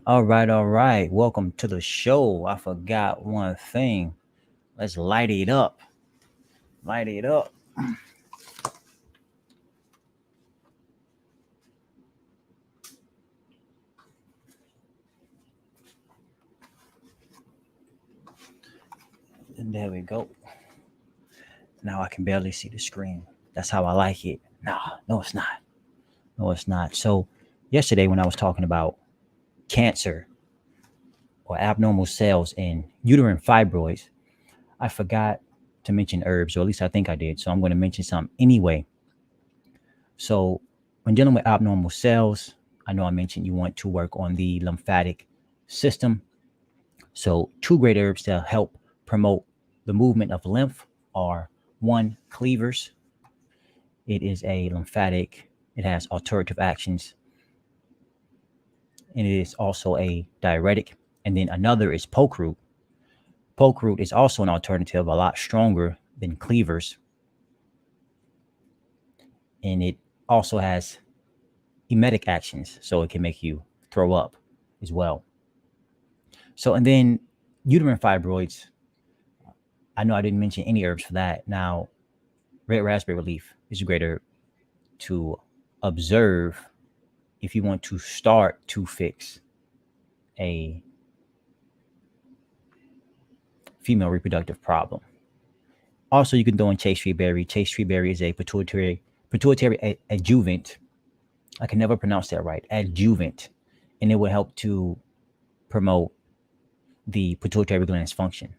All right, all right. Welcome to the show. I forgot one thing. Let's light it up. Light it up. And there we go. Now I can barely see the screen. That's how I like it. Nah, no, it's not. No, it's not. So, yesterday when I was talking about cancer or abnormal cells in uterine fibroids, I forgot to mention herbs, or at least I think I did. So, I'm going to mention some anyway. So, when dealing with abnormal cells, I know I mentioned you want to work on the lymphatic system. So, two great herbs to help promote the movement of lymph are one, cleavers. It is a lymphatic, it has alterative actions, and it is also a diuretic. And then another is poke root. Poke root is also an alternative, a lot stronger than cleavers, and it also has emetic actions, so it can make you throw up as well. So, and then uterine fibroids, I know I didn't mention any herbs for that. Now, red raspberry leaf is a great herb to observe if you want to start to fix a female reproductive problem. Also, you can throw in chase tree berry. Chase tree berry is a pituitary adjuvant. I can never pronounce that right. Adjuvant, and it will help to promote the pituitary gland's function.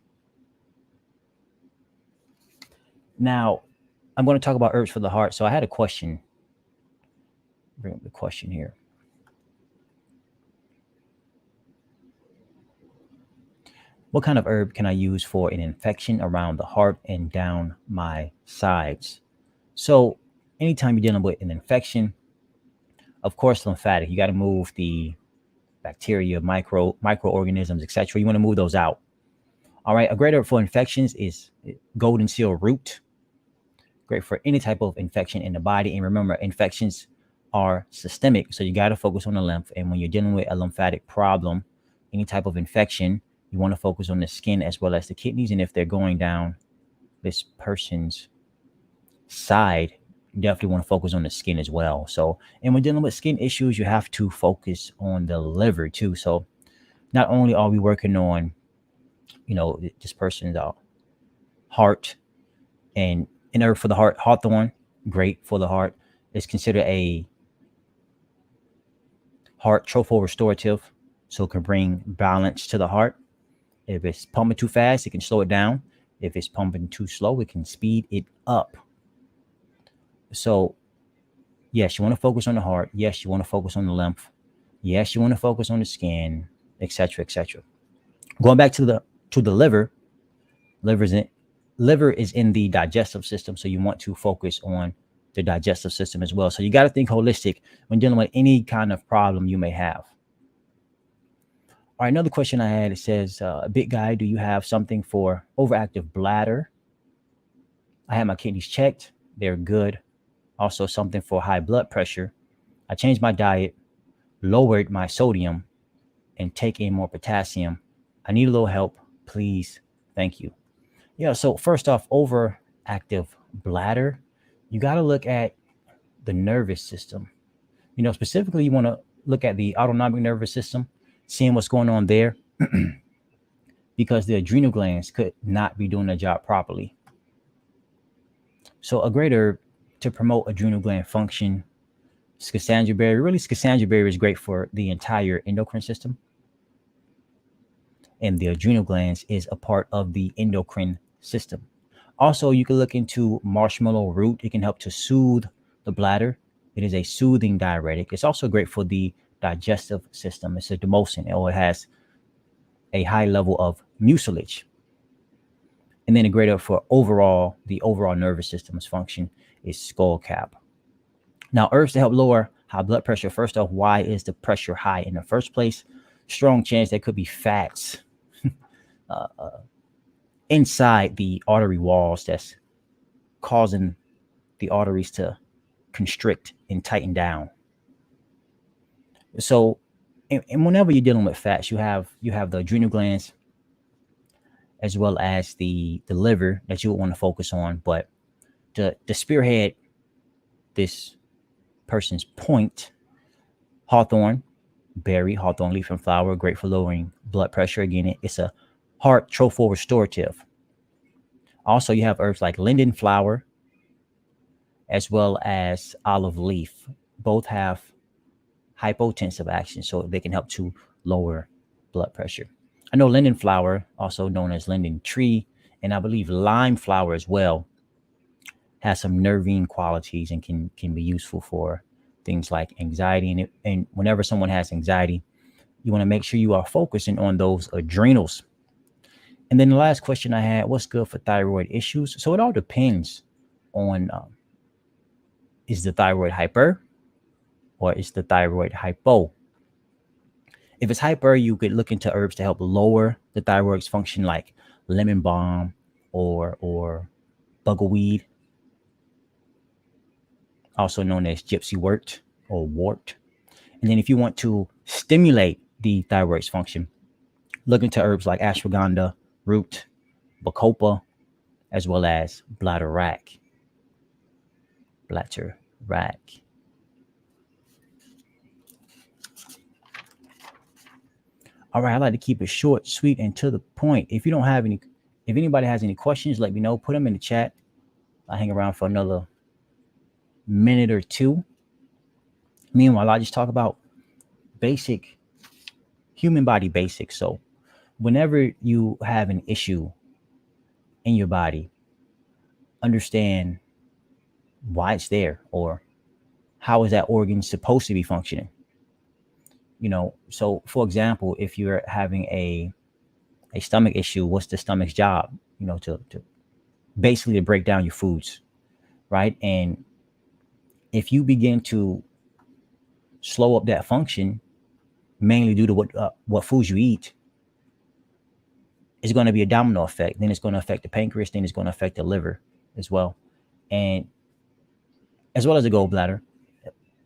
Now, I'm going to talk about herbs for the heart. So I had a question. Bring up the question here. What kind of herb can I use for an infection around the heart and down my sides? So, anytime you're dealing with an infection, of course, lymphatic, you got to move the bacteria, microorganisms, etc. You want to move those out. All right, a great herb for infections is golden seal root. Great for any type of infection in the body. And remember, infections are systemic, so you got to focus on the lymph. And when you're dealing with a lymphatic problem, any type of infection, you want to focus on the skin as well as the kidneys. And if they're going down this person's side, you definitely want to focus on the skin as well. So, and when dealing with skin issues, you have to focus on the liver too. So, not only are we working on, this person's heart and an herb for the heart, hawthorn, great for the heart. It's considered a heart tropho-restorative, so it can bring balance to the heart. If it's pumping too fast, it can slow it down. If it's pumping too slow, it can speed it up. So, yes, you want to focus on the heart. Yes, you want to focus on the lymph. Yes, you want to focus on the skin, etc., etc. Going back to the liver, liver is in the digestive system, so you want to focus on the digestive system as well. So you got to think holistic when dealing with any kind of problem you may have. All right, another question I had, it says, big guy, do you have something for overactive bladder? I had my kidneys checked. They're good. Also something for high blood pressure. I changed my diet, lowered my sodium, and take in more potassium. I need a little help, please. Thank you. Yeah, so first off, overactive bladder, you got to look at the nervous system. Specifically, you want to look at the autonomic nervous system, seeing what's going on there, because the adrenal glands could not be doing their job properly. So a great herb to promote adrenal gland function, schisandra berry. Really, schisandra berry is great for the entire endocrine system. And the adrenal glands is a part of the endocrine system. Also, you can look into marshmallow root. It can help to soothe the bladder. It is a soothing diuretic. It's also great for the digestive system. It's a demulcent, or it has a high level of mucilage. And then a great herb for the overall nervous system's function is skullcap. Now, herbs to help lower high blood pressure. First off, why is the pressure high in the first place? Strong chance there could be fats inside the artery walls that's causing the arteries to constrict and tighten down. So And whenever you're dealing with fats, you have the adrenal glands as well as the liver that you would want to focus on. But to spearhead this person's point, hawthorn berry, hawthorn leaf and flower, great for lowering blood pressure. Again, it's a heart trophal restorative. Also, you have herbs like linden flower as well as olive leaf. Both have hypotensive action, so they can help to lower blood pressure. I know linden flower, also known as linden tree, and I believe lime flower as well, has some nervine qualities and can be useful for things like anxiety. And whenever someone has anxiety, you want to make sure you are focusing on those adrenals. And then the last question I had, what's good for thyroid issues? So it all depends on is the thyroid hyper or is the thyroid hypo? If it's hyper, you could look into herbs to help lower the thyroid's function, like lemon balm or bugleweed, also known as gypsy wort or wart. And then if you want to stimulate the thyroid's function, look into herbs like ashwagandha root, bacopa, as well as bladder rack. Bladder rack. All right, I like to keep it short, sweet, and to the point. If anybody has any questions, let me know. Put them in the chat. I'll hang around for another minute or two. Meanwhile, I just talk about basic human body basics. So whenever you have an issue in your body, understand why it's there, or how is that organ supposed to be functioning. So for example, if you're having a stomach issue, what's the stomach's job? To basically to break down your foods, right? And if you begin to slow up that function, mainly due to what foods you eat, it's going to be a domino effect. Then it's going to affect the pancreas. Then it's going to affect the liver as well, and as well as the gallbladder.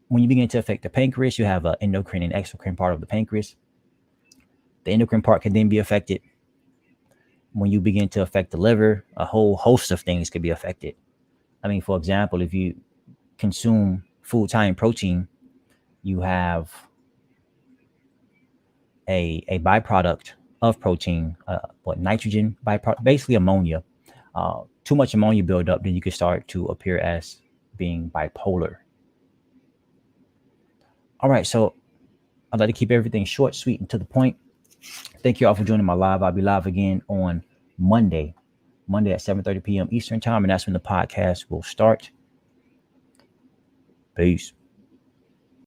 When you begin to affect the pancreas, you have an endocrine and exocrine part of the pancreas. The endocrine part can then be affected. When you begin to affect the liver, a whole host of things could be affected. I mean, for example, if you consume foods high in protein, you have a byproduct of protein, nitrogen byproduct, basically ammonia. Too much ammonia buildup, then you can start to appear as being bipolar. All right, so I'd like to keep everything short, sweet, and to the point. Thank you all for joining my live. I'll be live again on Monday at 7:30 p.m. Eastern time, and that's when the podcast will start. Peace.